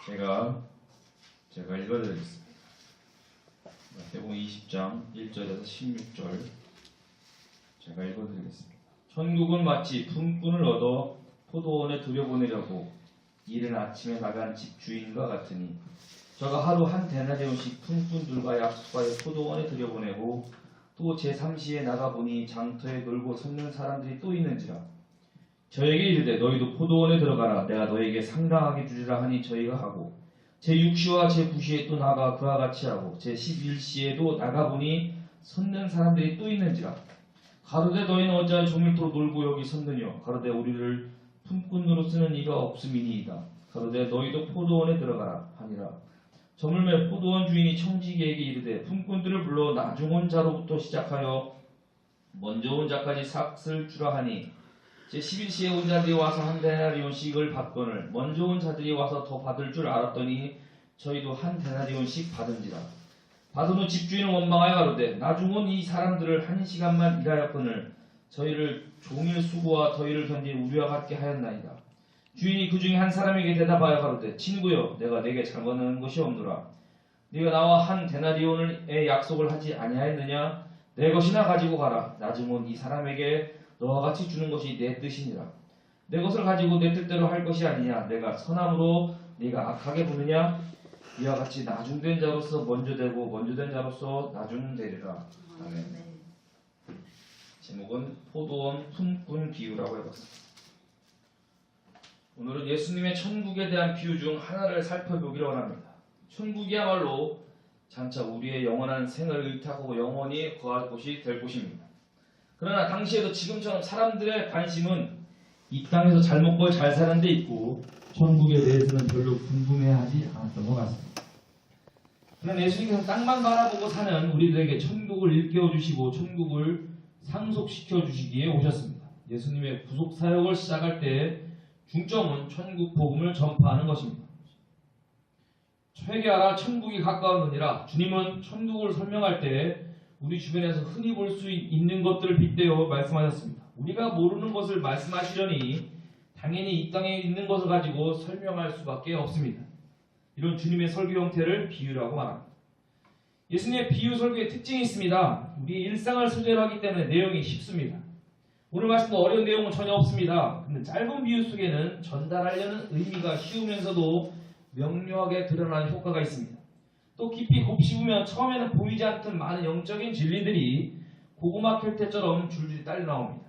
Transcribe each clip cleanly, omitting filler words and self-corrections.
제가 읽어드리겠습니다. 마태복음 20장 1절에서 16절 제가 읽어드리겠습니다. 천국은 마치 품꾼을 얻어 포도원에 들여보내려고 이른 아침에 나간 집주인과 같으니 저가 하루 한 데나리온씩 품꾼들과 약속하여 포도원에 들여보내고 또 제3시에 나가보니 장터에 놀고 섰는 사람들이 또 있는지라. 저에게 이르되 너희도 포도원에 들어가라. 내가 너에게 상당하게 주리라 하니 저희가 하고 제6시와 제9시에 또 나가 그와 같이 하고 제11시에도 나가보니 섰는 사람들이 또 있는지라. 가로되 너희는 어찌하여 종일토록 놀고 여기 섰느냐. 가로되 우리를 품꾼으로 쓰는 이가 없음이니이다. 가로되 너희도 포도원에 들어가라 하니라. 저물매 포도원 주인이 청지기에게 이르되 품꾼들을 불러 나중 온 자로부터 시작하여 먼저 온 자까지 삭을 주라 하니 제11시에 온 자들이 와서 한 데나리온씩을 받거늘 먼저 온 자들이 와서 더 받을 줄 알았더니 저희도 한 데나리온씩 받은지라. 받은 후 집주인은 원망하여 가로되 나중 온 이 사람들을 한 시간만 일하였거늘 저희를 종일 수고와 더위를 견딘 우리와 같게 하였나이다. 주인이 그 중에 한 사람에게 대답하여 가로되 친구여 내가 내게 잘못하는 것이 없노라. 네가 나와 한 데나리온의 약속을 하지 아니하였느냐. 내 것이나 가지고 가라. 나중 온 이 사람에게 너와 같이 주는 것이 내 뜻이니라. 내 것을 가지고 내 뜻대로 할 것이 아니냐. 내가 선함으로 네가 악하게 보느냐. 이와 같이 나중된 자로서 먼저 되고 먼저 된 자로서 나중되리라. 아멘. 제목은 포도원 품꾼 비유라고 해봤습니다. 오늘은 예수님의 천국에 대한 비유 중 하나를 살펴보기로 원합니다. 천국이야말로 장차 우리의 영원한 생을 의탁하고 영원히 거할 곳이 될 곳입니다. 그러나 당시에도 지금처럼 사람들의 관심은 이 땅에서 잘 먹고 잘 사는 데 있고 천국에 대해서는 별로 궁금해하지 않았던 것 같습니다. 그러나 예수님께서 땅만 바라보고 사는 우리들에게 천국을 일깨워주시고 천국을 상속시켜주시기에 오셨습니다. 예수님의 구속사역을 시작할 때 중점은 천국 복음을 전파하는 것입니다. 회개하라 천국이 가까웠느니라. 주님은 천국을 설명할 때 우리 주변에서 흔히 볼 수 있는 것들을 빗대어 말씀하셨습니다. 우리가 모르는 것을 말씀하시려니 당연히 이 땅에 있는 것을 가지고 설명할 수밖에 없습니다. 이런 주님의 설교 형태를 비유라고 말합니다. 예수님의 비유 설교의 특징이 있습니다. 우리의 일상을 소재로 하기 때문에 내용이 쉽습니다. 오늘 말씀도 어려운 내용은 전혀 없습니다. 근데 짧은 비유 속에는 전달하려는 의미가 쉬우면서도 명료하게 드러나는 효과가 있습니다. 또 깊이 곱씹으면 처음에는 보이지 않던 많은 영적인 진리들이 고구마 캘 때처럼 줄줄이 딸려 나옵니다.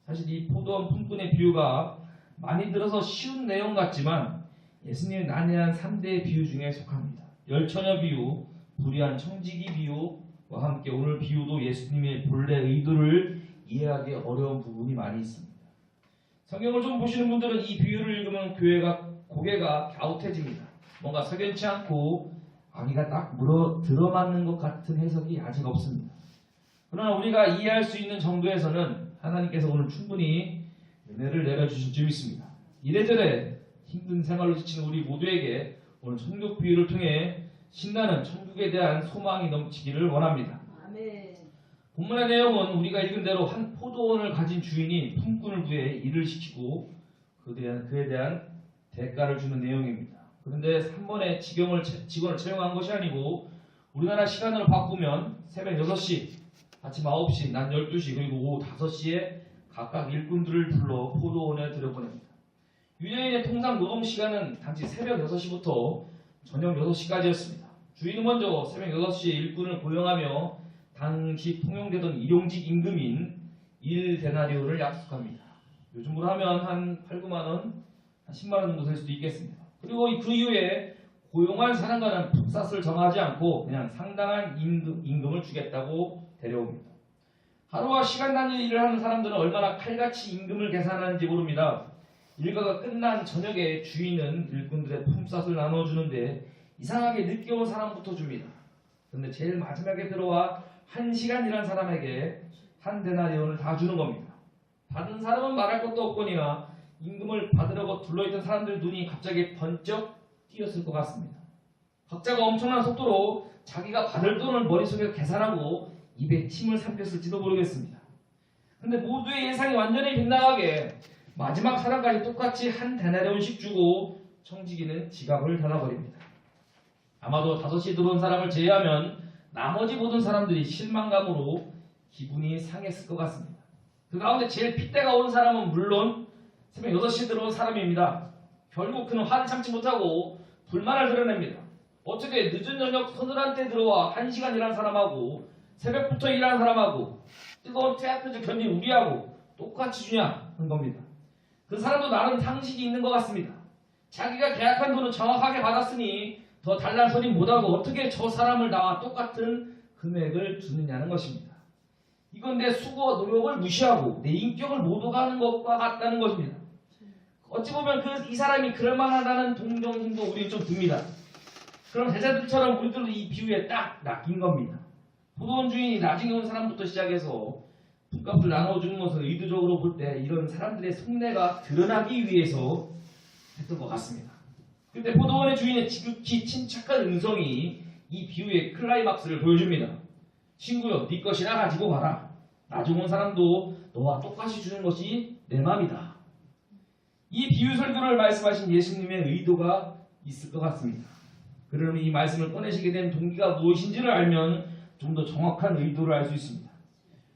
사실 이 포도원 품꾼의 비유가 많이 들어서 쉬운 내용 같지만 예수님의 난해한 3대의 비유 중에 속합니다. 열처녀 비유, 불의한 청지기 비유와 함께 오늘 비유도 예수님의 본래 의도를 이해하기 어려운 부분이 많이 있습니다. 성경을 좀 보시는 분들은 이 비유를 읽으면 고개가 갸웃해집니다. 뭔가 석연치 않고 아기가 딱 들어맞는 것 같은 해석이 아직 없습니다. 그러나 우리가 이해할 수 있는 정도에서는 하나님께서 오늘 충분히 은혜를 내려주실 줄 믿습니다. 이래저래 힘든 생활로 지치는 우리 모두에게 오늘 천국 비유를 통해 신나는 천국에 대한 소망이 넘치기를 원합니다. 아멘. 본문의 내용은 우리가 읽은 대로 한 포도원을 가진 주인이 품꾼을 구해 일을 시키고 그에 대한 대가를 주는 내용입니다. 그런데 한 번에 직원을 채용한 것이 아니고 우리나라 시간으로 바꾸면 새벽 6시, 아침 9시, 낮 12시, 그리고 오후 5시에 각각 일꾼들을 불러 포도원에 들여보냅니다. 유대인의 통상 노동시간은 당시 새벽 6시부터 저녁 6시까지였습니다. 주인은 먼저 새벽 6시에 일꾼을 고용하며 당시 통용되던 일용직 임금인 1데나리온을 약속합니다. 요즘으로 하면 한 8, 9만원, 한 10만원 정도 될 수도 있겠습니다. 그리고 그 이후에 고용한 사람과는 푹삿을 정하지 않고 그냥 상당한 임금을 주겠다고 데려옵니다. 하루와 시간 단위 일을 하는 사람들은 얼마나 칼같이 임금을 계산하는지 모릅니다. 일과가 끝난 저녁에 주인은 일꾼들의 품삯을 나눠주는데 이상하게 늦게 온 사람부터 줍니다. 그런데 제일 마지막에 들어와 1시간 일한 사람에게 한 데나리온을 다 주는 겁니다. 받은 사람은 말할 것도 없거니와 임금을 받으려고 둘러있던 사람들 눈이 갑자기 번쩍 띄었을 것 같습니다. 각자가 엄청난 속도로 자기가 받을 돈을 머릿속에 계산하고 입에 침을 삼켰을지도 모르겠습니다. 그런데 모두의 예상이 완전히 빗나가게 마지막 사람까지 똑같이 한 데나리온씩 주고 청지기는 지갑을 닫아버립니다. 아마도 5시 들어온 사람을 제외하면 나머지 모든 사람들이 실망감으로 기분이 상했을 것 같습니다. 그 가운데 제일 핏대가 오른 사람은 물론 새벽 6시에 들어온 사람입니다. 결국 그는 화를 참지 못하고 불만을 드러냅니다. 어떻게 늦은 저녁 서늘한 때 들어와 1시간 일한 사람하고 새벽부터 일하는 사람하고 뜨거운 태양볕을 견딘 우리하고 똑같이 주냐는 겁니다. 그 사람도 나름 상식이 있는 것 같습니다. 자기가 계약한 돈은 정확하게 받았으니 더 달란 소리 못하고 어떻게 저 사람을 나와 똑같은 금액을 주느냐는 것입니다. 이건 내 수고와 노력을 무시하고 내 인격을 모독하는 것과 같다는 것입니다. 어찌 보면 이 사람이 그럴만하다는 동정심도 우리는 좀 듭니다. 그럼 제자들처럼 우리들도 이 비유에 딱 낚인 겁니다. 포도원 주인이 나중에 온 사람부터 시작해서 품값을 나눠주는 것은 의도적으로 볼 때 이런 사람들의 속내가 드러나기 위해서 했던 것 같습니다. 근데 포도원의 주인의 지극히 침착한 음성이 이 비유의 클라이막스를 보여줍니다. 친구여, 네 것이나 가지고 가라. 나중 온 사람도 너와 똑같이 주는 것이 내 맘이다. 이 비유 설교를 말씀하신 예수님의 의도가 있을 것 같습니다. 그러면 이 말씀을 꺼내시게 된 동기가 무엇인지를 알면 좀 더 정확한 의도를 알 수 있습니다.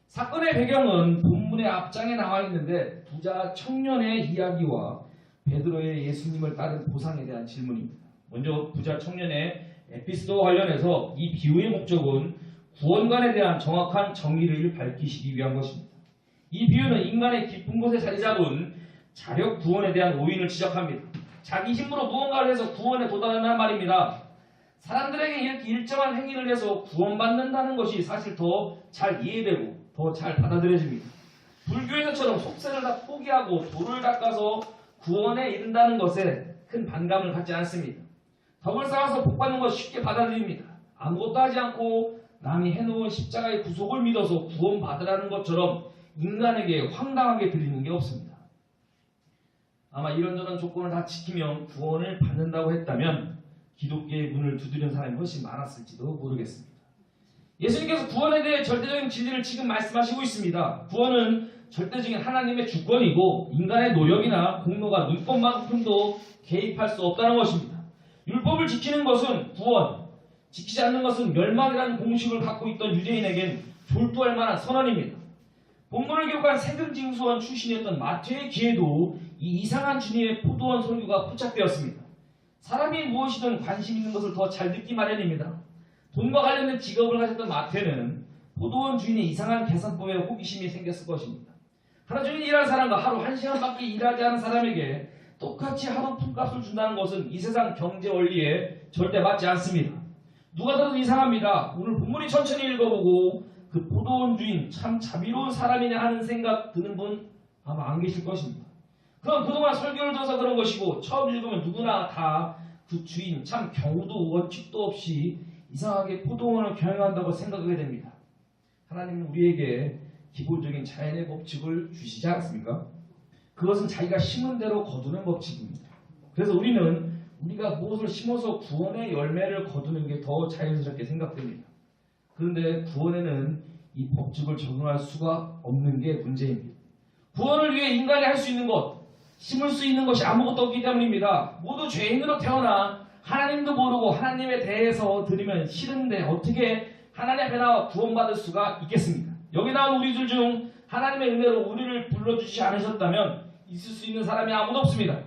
사건의 배경은 본문의 앞장에 나와 있는데 부자 청년의 이야기와 베드로의 예수님을 따른 보상에 대한 질문입니다. 먼저 부자 청년의 에피소드와 관련해서 이 비유의 목적은 구원관에 대한 정확한 정의를 밝히시기 위한 것입니다. 이 비유는 인간의 깊은 곳에 자리 잡은 자력 구원에 대한 오인을 지적합니다. 자기 힘으로 무언가를 해서 구원에 도달한다는 말입니다. 사람들에게 이렇게 일정한 행위를 해서 구원받는다는 것이 사실 더 잘 이해되고 더 잘 받아들여집니다. 불교에서처럼 속세를 다 포기하고 돌을 닦아서 구원에 이른다는 것에 큰 반감을 갖지 않습니다. 덕을 쌓아서 복받는 것 쉽게 받아들입니다. 아무것도 하지 않고 남이 해놓은 십자가의 구속을 믿어서 구원받으라는 것처럼 인간에게 황당하게 들리는 게 없습니다. 아마 이런저런 조건을 다 지키면 구원을 받는다고 했다면 기독교의 문을 두드린 사람이 훨씬 많았을지도 모르겠습니다. 예수님께서 구원에 대해 절대적인 진리를 지금 말씀하시고 있습니다. 구원은 절대적인 하나님의 주권이고 인간의 노력이나 공로가 눈꼽만큼도 개입할 수 없다는 것입니다. 율법을 지키는 것은 구원, 지키지 않는 것은 멸망이라는 공식을 갖고 있던 유대인에겐 졸도할 만한 선언입니다. 본문을 기록한 세금징수원 출신이었던 마태의 귀에도 이 이상한 주님의 포도원 설교가 포착되었습니다. 사람이 무엇이든 관심 있는 것을 더 잘 듣기 마련입니다. 돈과 관련된 직업을 가졌던 마태는 포도원 주인의 이상한 계산법에 호기심이 생겼을 것입니다. 하루 종일 일하는 사람과 하루 1시간밖에 일하지 않은 사람에게 똑같이 하루 품값을 준다는 것은 이 세상 경제 원리에 절대 맞지 않습니다. 누가 들어도 이상합니다. 오늘 본문이 천천히 읽어보고 그 포도원 주인 참 자비로운 사람이냐 하는 생각 드는 분 아마 안 계실 것입니다. 그럼 그동안 설교를 들어서 그런 것이고 처음 읽으면 누구나 다 그 주인 참 경우도 원칙도 없이 이상하게 포도원을 경영한다고 생각하게 됩니다. 하나님은 우리에게 기본적인 자연의 법칙을 주시지 않습니까? 그것은 자기가 심은 대로 거두는 법칙입니다. 그래서 우리가 무엇을 심어서 구원의 열매를 거두는 게 더 자연스럽게 생각됩니다. 그런데 구원에는 이 법칙을 적용할 수가 없는 게 문제입니다. 구원을 위해 인간이 할 수 있는 것, 심을 수 있는 것이 아무것도 없기 때문입니다. 모두 죄인으로 태어나 하나님도 모르고 하나님에 대해서 들으면 싫은데 어떻게 하나님 앞에 나와 구원받을 수가 있겠습니까? 여기 나온 우리들 중 하나님의 은혜로 우리를 불러주시지 않으셨다면 있을 수 있는 사람이 아무도 없습니다.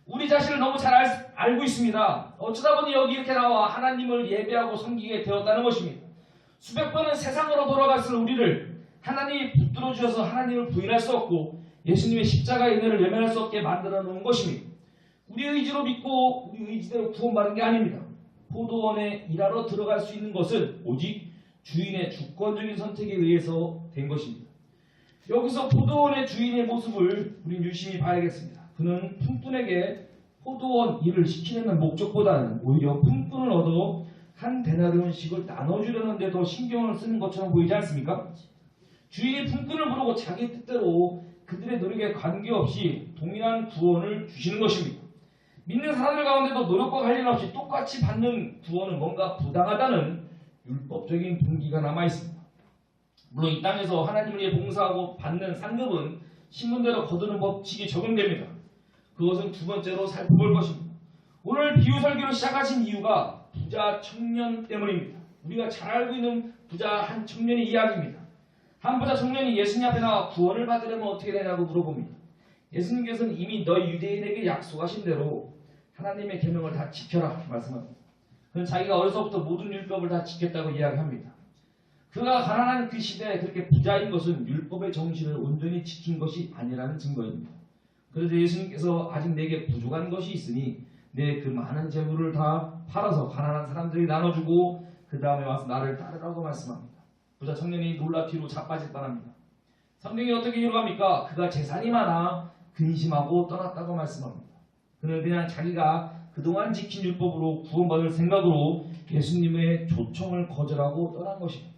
우리 자신을 너무 잘 알고 있습니다. 어쩌다 보니 여기 이렇게 나와 하나님을 예배하고 섬기게 되었다는 것입니다. 수백 번은 세상으로 돌아갔을 우리를 하나님이 붙들어 주셔서 하나님을 부인할 수 없고 예수님의 십자가의 은혜를 외면할 수 없게 만들어 놓은 것입니다. 우리 의지로 믿고 우리 의지대로 구원받은 게 아닙니다. 포도원에 일하러 들어갈 수 있는 것은 오직 주인의 주권적인 선택에 의해서 된 것입니다. 여기서 포도원의 주인의 모습을 우린 유심히 봐야겠습니다. 그는 품꾼에게 포도원 일을 시키려는 목적보다는 오히려 품꾼을 얻어 한 데나리온씩을 나눠주려는 데 더 신경을 쓰는 것처럼 보이지 않습니까? 주인이 품꾼을 부르고 자기 뜻대로 그들의 노력에 관계없이 동일한 구원을 주시는 것입니다. 믿는 사람들 가운데도 노력과 관련 없이 똑같이 받는 구원은 뭔가 부당하다는 율법적인 동기가 남아있습니다. 물론 이 땅에서 하나님을 위해 봉사하고 받는 상급은 신문대로 거두는 법칙이 적용됩니다. 그것은 두 번째로 살펴볼 것입니다. 오늘 비유 설교를 시작하신 이유가 부자 청년 때문입니다. 우리가 잘 알고 있는 부자 한 청년의 이야기입니다. 한 부자 청년이 예수님 앞에 나와 구원을 받으려면 어떻게 되냐고 물어봅니다. 예수님께서는 이미 너희 유대인에게 약속하신 대로 하나님의 계명을 다 지켜라 말씀합니다. 그는 자기가 어려서부터 모든 율법을 다 지켰다고 이야기합니다. 그가 가난한 그 시대에 그렇게 부자인 것은 율법의 정신을 온전히 지킨 것이 아니라는 증거입니다. 그래서 예수님께서 아직 내게 부족한 것이 있으니 내 그 많은 재물을 다 팔아서 가난한 사람들이 나눠주고 그 다음에 와서 나를 따르라고 말씀합니다. 부자 청년이 놀라 뒤로 자빠질 뻔합니다. 성경이 어떻게 기록합니까? 그가 재산이 많아 근심하고 떠났다고 말씀합니다. 그는 그냥 자기가 그동안 지킨 율법으로 구원받을 생각으로 예수님의 초청을 거절하고 떠난 것입니다.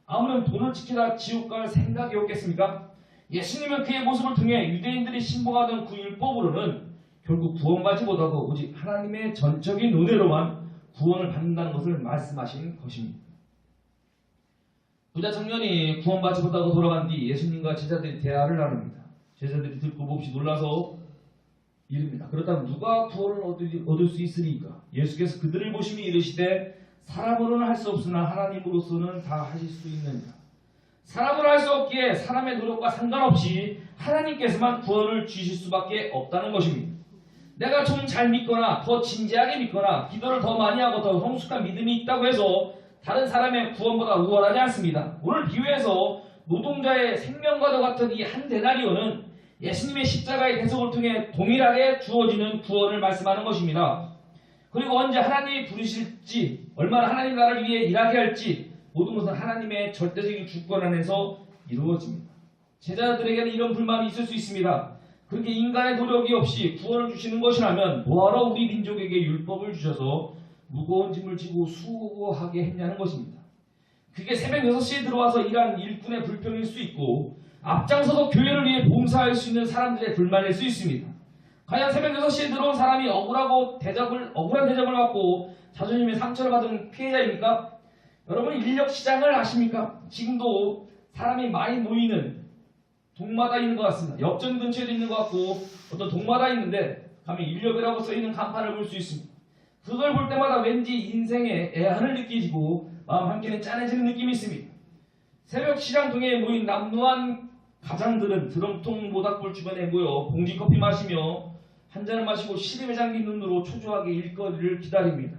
아무런 돈을 지키다 지옥 갈 생각이 없겠습니까? 예수님은 그의 모습을 통해 유대인들이 신봉하던 그 율법으로는 결국 구원받지 못하고 오직 하나님의 전적인 은혜로만 구원을 받는다는 것을 말씀하신 것입니다. 부자 청년이 구원받지 못하고 돌아간 뒤 예수님과 제자들이 대화를 나눕니다. 제자들이 듣고 몹시 놀라서 이릅니다. 그렇다면 누가 구원을 얻을 수 있으리까? 예수께서 그들을 보시며 이르시되 사람으로는 할 수 없으나 하나님으로서는 다 하실 수 있느니라. 사람으로 할 수 없기에 사람의 노력과 상관없이 하나님께서만 구원을 주실 수밖에 없다는 것입니다. 내가 좀 잘 믿거나 더 진지하게 믿거나 기도를 더 많이 하고 더 성숙한 믿음이 있다고 해서 다른 사람의 구원보다 우월하지 않습니다. 오늘 비유에서 노동자의 생명과도 같은 이 한 데나리온은 예수님의 십자가의 대속을 통해 동일하게 주어지는 구원을 말씀하는 것입니다. 그리고 언제 하나님이 부르실지, 얼마나 하나님 나라를 위해 일하게 할지 모든 것은 하나님의 절대적인 주권 안에서 이루어집니다. 제자들에게는 이런 불만이 있을 수 있습니다. 그렇게 인간의 노력이 없이 구원을 주시는 것이라면 뭐하러 우리 민족에게 율법을 주셔서 무거운 짐을 지고 수고하게 했냐는 것입니다. 그게 새벽 6시에 들어와서 일하는 일꾼의 불평일 수 있고 앞장서서 교회를 위해 봉사할 수 있는 사람들의 불만일 수 있습니다. 과연 새벽 6시에 들어온 사람이 억울한 대접을 받고 자존심의 상처를 받은 피해자입니까? 여러분 인력시장을 아십니까? 지금도 사람이 많이 모이는 동마다 있는 것 같습니다. 역전 근처에도 있는 것 같고 어떤 동마다 있는데 가면 인력이라고 써있는 간판을 볼 수 있습니다. 그걸 볼 때마다 왠지 인생의 애환을 느끼고 마음 한켠에 짠해지는 느낌이 있습니다. 새벽 시장 동에 모인 남루한 가장들은 드럼통 모닥불 주변에 모여 봉지커피 마시며 한 잔을 마시고 시름에 잠긴 눈으로 초조하게 일거리를 기다립니다.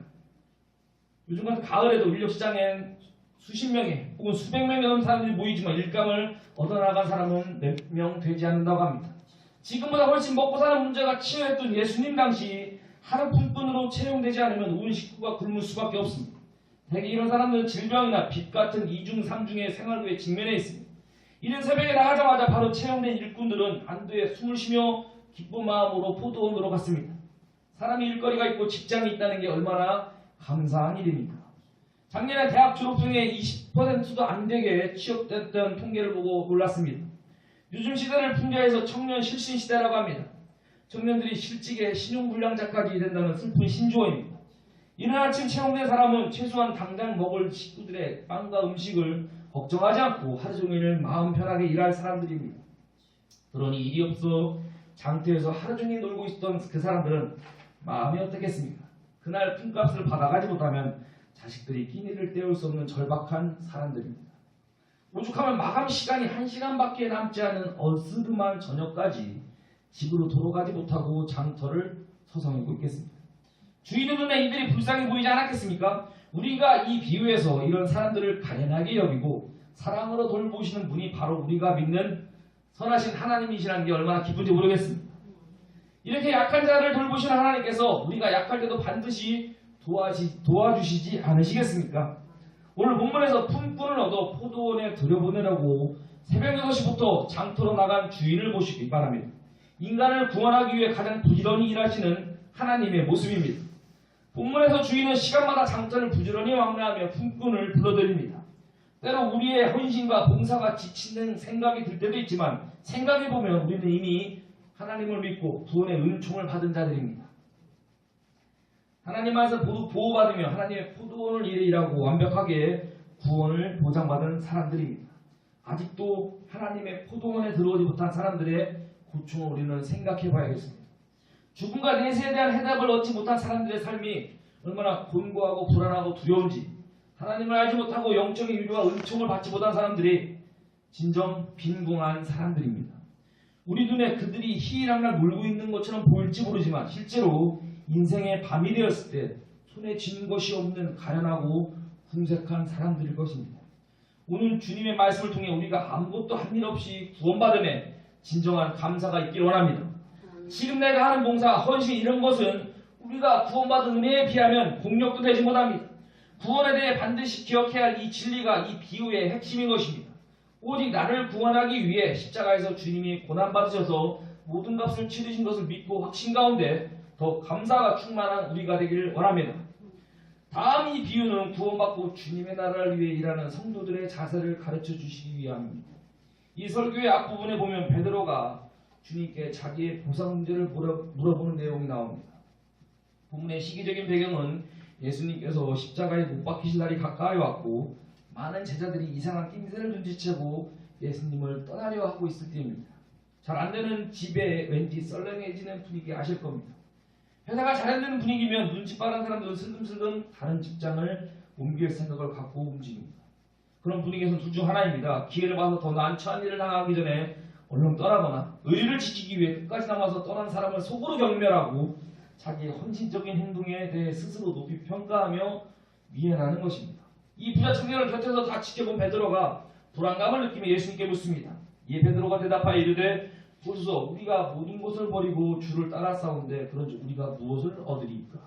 요즘 같은 가을에도 인력시장엔 수십 명의 혹은 수백 명의 넘는 사람들이 모이지만 일감을 얻어나간 사람은 몇 명 되지 않는다고 합니다. 지금보다 훨씬 먹고 사는 문제가 치열했던 예수님 당시 하루 품꾼으로 채용되지 않으면 온 식구가 굶을 수밖에 없습니다. 대개 이런 사람들은 질병이나 빚 같은 이중 삼중의 생활고에 직면해 있습니다. 이른 새벽에 나가자마자 바로 채용된 일꾼들은 안도에 숨을 쉬며 기쁜 마음으로 포도원으로 갔습니다. 사람이 일거리가 있고 직장이 있다는 게 얼마나 감사한 일입니까? 작년에 대학 졸업 중에 20%도 안 되게 취업됐던 통계를 보고 놀랐습니다. 요즘 시대를 풍자해서 청년 실신 시대라고 합니다. 청년들이 실직에 신용불량자까지 된다는 슬픈 신조어입니다. 이른 아침 채용된 사람은 최소한 당장 먹을 식구들의 빵과 음식을 걱정하지 않고 하루 종일 마음 편하게 일할 사람들입니다. 그러니 일이 없어 장터에서 하루 종일 놀고 있었던 그 사람들은 마음이 어떻겠습니까? 그날 품값을 받아가지 못하면 자식들이 끼니를 때울 수 없는 절박한 사람들입니다. 오죽하면 마감 시간이 1시간밖에 남지 않은 어스름한 저녁까지 집으로 돌아가지 못하고 장터를 서성이고 있겠습니다. 주인의 눈에 이들이 불쌍해 보이지 않았겠습니까? 우리가 이 비유에서 이런 사람들을 가련하게 여기고 사랑으로 돌보시는 분이 바로 우리가 믿는 선하신 하나님이시라는 게 얼마나 기쁜지 모르겠습니다. 이렇게 약한 자를 돌보시는 하나님께서 우리가 약할 때도 반드시 도와주시지 않으시겠습니까? 오늘 본문에서 품꾼을 얻어 포도원에 들여보내라고 새벽 6시부터 장터로 나간 주인을 보시기 바랍니다. 인간을 구원하기 위해 가장 부지런히 일하시는 하나님의 모습입니다. 본문에서 주인은 시간마다 장터를 부지런히 왕래하며 품꾼을 불러들입니다. 때로 우리의 헌신과 봉사가 지치는 생각이 들 때도 있지만 생각해보면 우리는 이미 하나님을 믿고 구원의 은총을 받은 자들입니다. 하나님 안에서 보호받으며 하나님의 포도원을 일하고 완벽하게 구원을 보장받은 사람들입니다. 아직도 하나님의 포도원에 들어오지 못한 사람들의 고충을 우리는 생각해 봐야겠습니다. 죽음과 내세에 대한 해답을 얻지 못한 사람들의 삶이 얼마나 곤고하고 불안하고 두려운지, 하나님을 알지 못하고 영적인 위로와 은총을 받지 못한 사람들이 진정 빈궁한 사람들입니다. 우리 눈에 그들이 희희락락 놀고 있는 것처럼 보일지 모르지만 실제로 인생의 밤이 되었을 때 손에 쥔 것이 없는 가련하고 궁색한 사람들일 것입니다. 오늘 주님의 말씀을 통해 우리가 아무것도 한 일 없이 구원받음에 진정한 감사가 있길 원합니다. 지금 내가 하는 봉사, 헌신 이런 것은 우리가 구원받은 은혜에 비하면 공력도 되지 못합니다. 구원에 대해 반드시 기억해야 할 이 진리가 이 비유의 핵심인 것입니다. 오직 나를 구원하기 위해 십자가에서 주님이 고난받으셔서 모든 값을 치르신 것을 믿고 확신 가운데 더 감사가 충만한 우리가 되기를 원합니다. 다음 이 비유는 구원받고 주님의 나라를 위해 일하는 성도들의 자세를 가르쳐 주시기 위함입니다. 이 설교의 앞부분에 보면 베드로가 주님께 자기의 보상 문제를 물어보는 내용이 나옵니다. 본문의 시기적인 배경은 예수님께서 십자가에 못 박히실 날이 가까이 왔고 많은 제자들이 이상한 낌새를 눈치채고 예수님을 떠나려 하고 있을 때입니다. 잘 안되는 집에 왠지 썰렁해지는 분위기 아실 겁니다. 회사가 잘 안되는 분위기면 눈치 빠른 사람들은 슬금슬금 다른 직장을 옮길 생각을 갖고 움직입니다. 그런 분위기에서는 둘 중 하나입니다. 기회를 봐서 더 난처한 일을 당하기 전에 얼른 떠나거나 의리를 지키기 위해 끝까지 남아서 떠난 사람을 속으로 경멸하고 자기의 헌신적인 행동에 대해 스스로 높이 평가하며 미행하는 것입니다. 이 부자 청년을 곁에서 다 지켜본 베드로가 불안감을 느끼며 예수님께 묻습니다. 이에 베드로가 대답하여 이르되 보소서 우리가 모든 것을 버리고 주를 따라싸운데 그런즉 우리가 무엇을 얻으리까?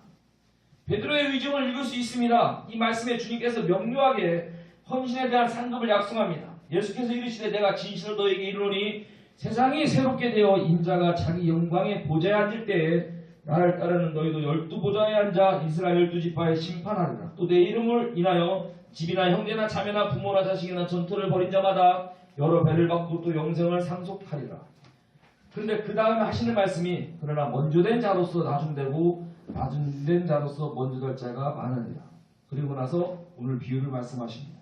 베드로의 의중을 읽을 수 있습니다. 이 말씀에 주님께서 명료하게 헌신에 대한 상급을 약속합니다. 예수께서 이르시되 내가 진실로 너에게 이르노니 세상이 새롭게 되어 인자가 자기 영광의 보좌에 앉을 때에 나를 따르는 너희도 12보좌에 앉아 이스라엘 12지파에 심판하리라. 또 내 이름을 인하여 집이나 형제나 자매나 부모나 자식이나 전토를 벌인 자마다 여러 배를 받고 또 영생을 상속하리라. 그런데 그 다음에 하시는 말씀이 그러나 먼저 된 자로서 나중되고 나중된 자로서 먼저 될 자가 많으리라. 그리고 나서 오늘 비유를 말씀하십니다.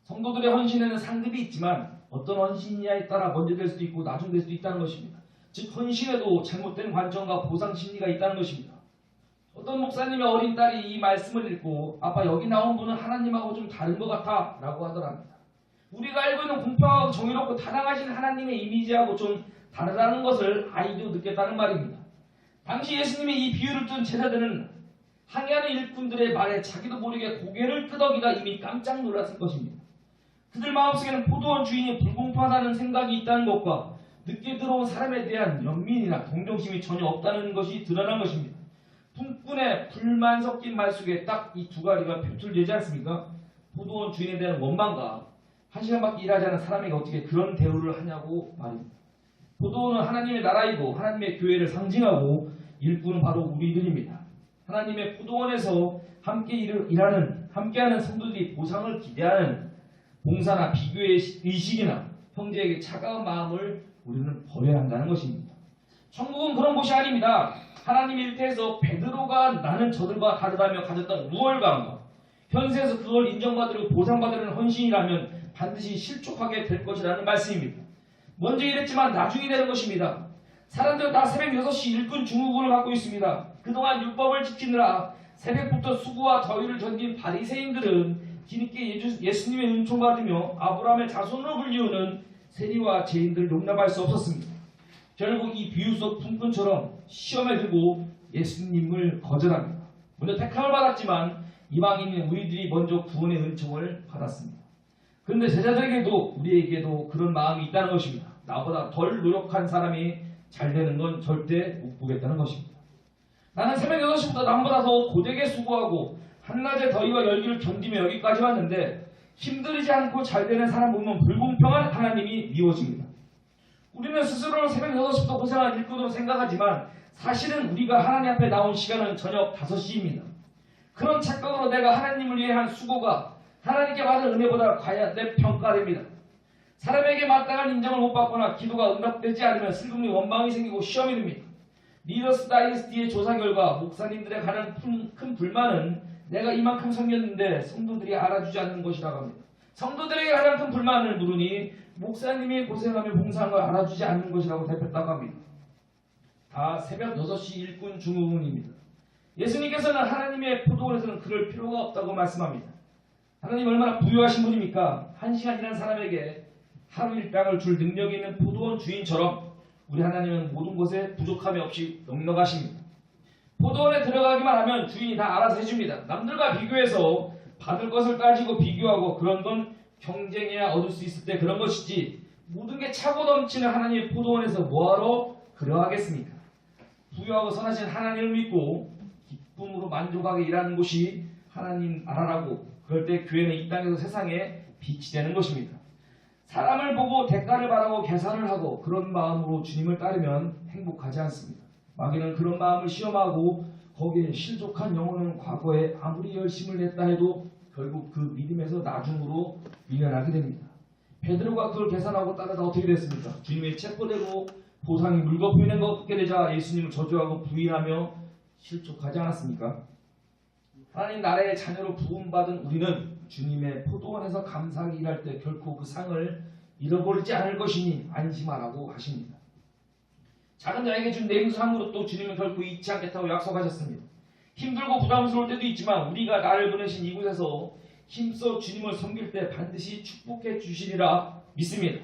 성도들의 헌신에는 상급이 있지만 어떤 헌신이냐에 따라 먼저 될 수도 있고 나중 될 수도 있다는 것입니다. 즉 헌신에도 잘못된 관점과 보상 심리가 있다는 것입니다. 어떤 목사님의 어린 딸이 이 말씀을 읽고 아빠 여기 나온 분은 하나님하고 좀 다른 것 같아 라고 하더랍니다. 우리가 알고 있는 공평하고 정의롭고 타당하신 하나님의 이미지하고 좀 다르다는 것을 아이도 느꼈다는 말입니다. 당시 예수님의 이 비유를 든 제자들은 항해하는 일꾼들의 말에 자기도 모르게 고개를 끄덕이다 이미 깜짝 놀랐을 것입니다. 그들 마음속에는 포도원 주인이 불공평하다는 생각이 있다는 것과 늦게 들어온 사람에 대한 연민이나 동정심이 전혀 없다는 것이 드러난 것입니다. 품꾼의 불만 섞인 말 속에 딱 이 두 가지가 표출되지 않습니까? 포도원 주인에 대한 원망과 한 시간밖에 일하지 않은 사람에게 어떻게 그런 대우를 하냐고 말입니다. 포도원은 하나님의 나라이고 하나님의 교회를 상징하고 일꾼은 바로 우리들입니다. 하나님의 포도원에서 함께하는 성도들이 보상을 기대하는 봉사나 비교의 의식이나 형제에게 차가운 마음을 우리는 버려야 한다는 것입니다. 천국은 그런 곳이 아닙니다. 하나님 일태에서 베드로가 나는 저들과 다르다며 가졌던 우월감과 현세에서 그걸 인정받으려고 보상받으려는 헌신이라면 반드시 실족하게 될 것이라는 말씀입니다. 먼저 이랬지만 나중에 되는 것입니다. 사람들은 다 새벽 6시 일꾼 중후군을 갖고 있습니다. 그동안 율법을 지키느라 새벽부터 수고와 더위를 견딘 바리새인들은 뒤늦게 예수님의 은총 받으며 아브라함의 자손으로 불리우는 세리와 죄인들을 용납할 수 없었습니다. 결국 이 비유 속 품꾼처럼 시험에 두고 예수님을 거절합니다. 먼저 택함을 받았지만 이방인인 우리들이 먼저 구원의 은총을 받았습니다. 그런데 제자들에게도 우리에게도 그런 마음이 있다는 것입니다. 나보다 덜 노력한 사람이 잘 되는 건 절대 못 보겠다는 것입니다. 나는 새벽 6시부터 남보다 더 고되게 수고하고 한낮의 더위와 열기를 견디며 여기까지 왔는데 힘들이지 않고 잘 되는 사람 보면 불공평한 하나님이 미워집니다. 우리는 스스로를 새벽 6시부터 고생한 일꾼으로 생각하지만 사실은 우리가 하나님 앞에 나온 시간은 저녁 5시입니다. 그런 착각으로 내가 하나님을 위해 한 수고가 하나님께 받은 은혜보다 과연내 평가됩니다. 사람에게 마땅한 인정을 못 받거나 기도가 응답되지 않으면 슬픔이 원망이 생기고 시험이 됩니다. 리더스 다이너스티의 조사 결과 목사님들의 가장 큰 불만은 내가 이만큼 섬겼는데 성도들이 알아주지 않는 것이라고 합니다. 성도들에게 가장 큰 불만을 물으니 목사님이 고생하며 봉사한 걸 알아주지 않는 것이라고 대표했다고 합니다. 새벽 6시 일꾼 중후군입니다. 예수님께서는 하나님의 포도원에서는 그럴 필요가 없다고 말씀합니다. 하나님 얼마나 부유하신 분입니까? 1시간 일한 사람에게 하루 일당을 줄 능력이 있는 포도원 주인처럼 우리 하나님은 모든 것에 부족함이 없이 넉넉하십니다. 포도원에 들어가기만 하면 주인이 다 알아서 해줍니다. 남들과 비교해서 받을 것을 따지고 비교하고 그런 건 경쟁해야 얻을 수 있을 때 그런 것이지 모든 게 차고 넘치는 하나님의 포도원에서 뭐하러 그러하겠습니까? 부유하고 선하신 하나님을 믿고 기쁨으로 만족하게 일하는 곳이 하나님 나라라고 그럴 때 교회는 이 땅에서 세상에 빛이 되는 것입니다. 사람을 보고 대가를 바라고 계산을 하고 그런 마음으로 주님을 따르면 행복하지 않습니다. 마귀는 그런 마음을 시험하고 거기에 실족한 영혼은 과거에 아무리 열심을 냈다 해도 결국 그 믿음에서 나중으로 밀려나게 됩니다. 베드로가 그걸 계산하고 따르다 어떻게 됐습니까? 주님의 체포되고 보상이 물거품이 걷게 되자 예수님을 저주하고 부인하며 실족하지 않았습니까? 하나님 나라의 자녀로 부음받은 우리는 주님의 포도원에서 감사하게 일할 때 결코 그 상을 잃어버리지 않을 것이니 안심하라고 하십니다. 작은 자에게 준 내무상으로 또 주님은 결코 잊지 않겠다고 약속하셨습니다. 힘들고 부담스러울 때도 있지만 우리가 나를 보내신 이곳에서 힘써 주님을 섬길 때 반드시 축복해 주시리라 믿습니다.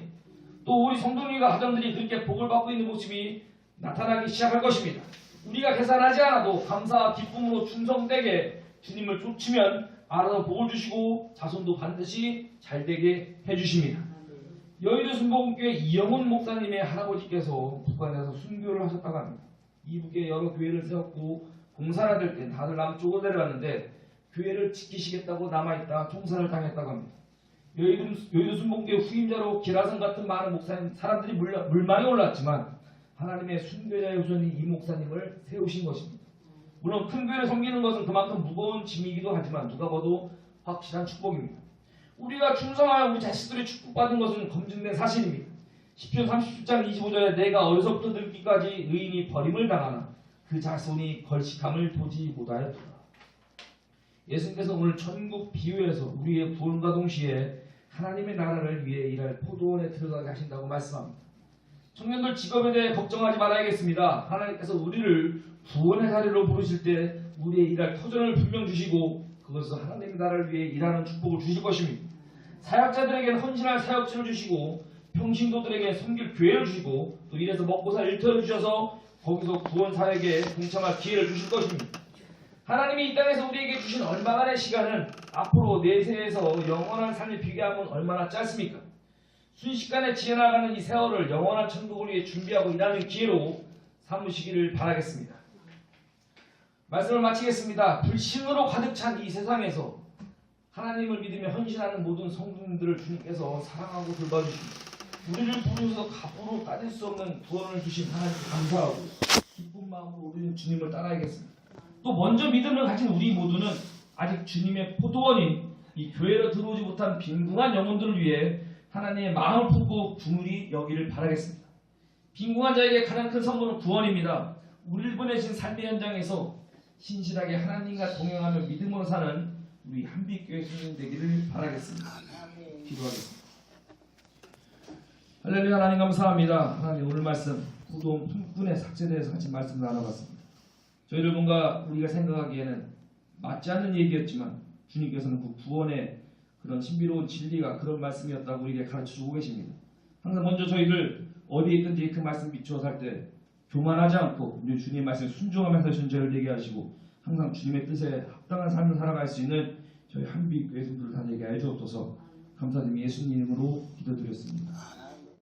또 우리 성도님과 가정들이 그렇게 복을 받고 있는 모습이 나타나기 시작할 것입니다. 우리가 계산하지 않아도 감사와 기쁨으로 충성되게 주님을 쫓으면 알아서 복을 주시고 자손도 반드시 잘되게 해주십니다. 여의도 순복음교회 이영훈 목사님의 할아버지께서 북한에서 순교를 하셨다고 합니다. 이북에 여러 교회를 세웠고 공사를 될 때 다들 남쪽으로 내려왔는데 교회를 지키시겠다고 남아있다 총살을 당했다고 합니다. 여의도 순복음교회 후임자로 기라성 같은 많은 목사님 사람들이 물망에 올랐지만 하나님의 순교자의 후손이 이 목사님을 세우신 것입니다. 물론 큰 교회를 섬기는 것은 그만큼 무거운 짐이기도 하지만 누가 봐도 확실한 축복입니다. 우리가 충성하여 우리 자식들이 축복받은 것은 검증된 사실입니다. 시편 37장 25절에 내가 어려서부터 늙기까지 의인이 버림을 당하나 그 자손이 걸식함을 보지 못하였도다. 예수님께서 오늘 천국 비유에서 우리의 구원과 동시에 하나님의 나라를 위해 일할 포도원에 들어가게 하신다고 말씀합니다. 청년들 직업에 대해 걱정하지 말아야겠습니다. 하나님께서 우리를 구원의 자리로 부르실 때 우리의 일할 터전을 분명 주시고 그것은 하나님의 나라를 위해 일하는 축복을 주실 것입니다. 사역자들에게는 헌신할 사역지를 주시고 평신도들에게 섬길 교회를 주시고 또 이래서 먹고 살 일터를 주셔서 거기서 구원 사역에 동참할 기회를 주실 것입니다. 하나님이 이 땅에서 우리에게 주신 얼마간의 시간은 앞으로 내세에서 영원한 삶에 비교하면 얼마나 짧습니까? 순식간에 지어나가는 이 세월을 영원한 천국을 위해 준비하고 일하는 기회로 삼으시기를 바라겠습니다. 말씀을 마치겠습니다. 불신으로 가득 찬 이 세상에서 하나님을 믿으며 헌신하는 모든 성도님들을 주님께서 사랑하고 돌봐주십니다. 우리를 부르셔서 값으로 따질 수 없는 구원을 주신 하나님께 감사하고 기쁜 마음으로 우리는 주님을 따라야겠습니다. 또 먼저 믿음을 가진 우리 모두는 아직 주님의 포도원인 이 교회로 들어오지 못한 빈궁한 영혼들을 위해 하나님의 마음을 품고 궁휼히 여기를 바라겠습니다. 빈궁한 자에게 가장 큰 선물은 구원입니다. 우리를 보내신 삶의 현장에서 신실하게 하나님과 동행하며 믿음으로 사는 우리 한빛교회 성도님 되기를 바라겠습니다. 기도하겠습니다. 할렐루야. 하나님 감사합니다. 하나님 오늘 말씀 포도원 품꾼의 삭제에 대해서 같이 말씀 나눠봤습니다. 저희들 뭔가 우리가 생각하기에는 맞지 않는 얘기였지만 주님께서는 그 구원의 그런 신비로운 진리가 그런 말씀이었다고 우리에게 가르쳐주고 계십니다. 항상 먼저 저희들 어디에 있든지 그 말씀 비추어 살 때 교만하지 않고 우리 주님의 말씀에 순종하면서 저희를 되게 하시고 항상 주님의 뜻에 합당한 삶을 살아갈 수 있는 저희 한빛교회 성도들 다 되게 해 주옵소서. 감사드리며 예수님 이름으로 기도드렸습니다.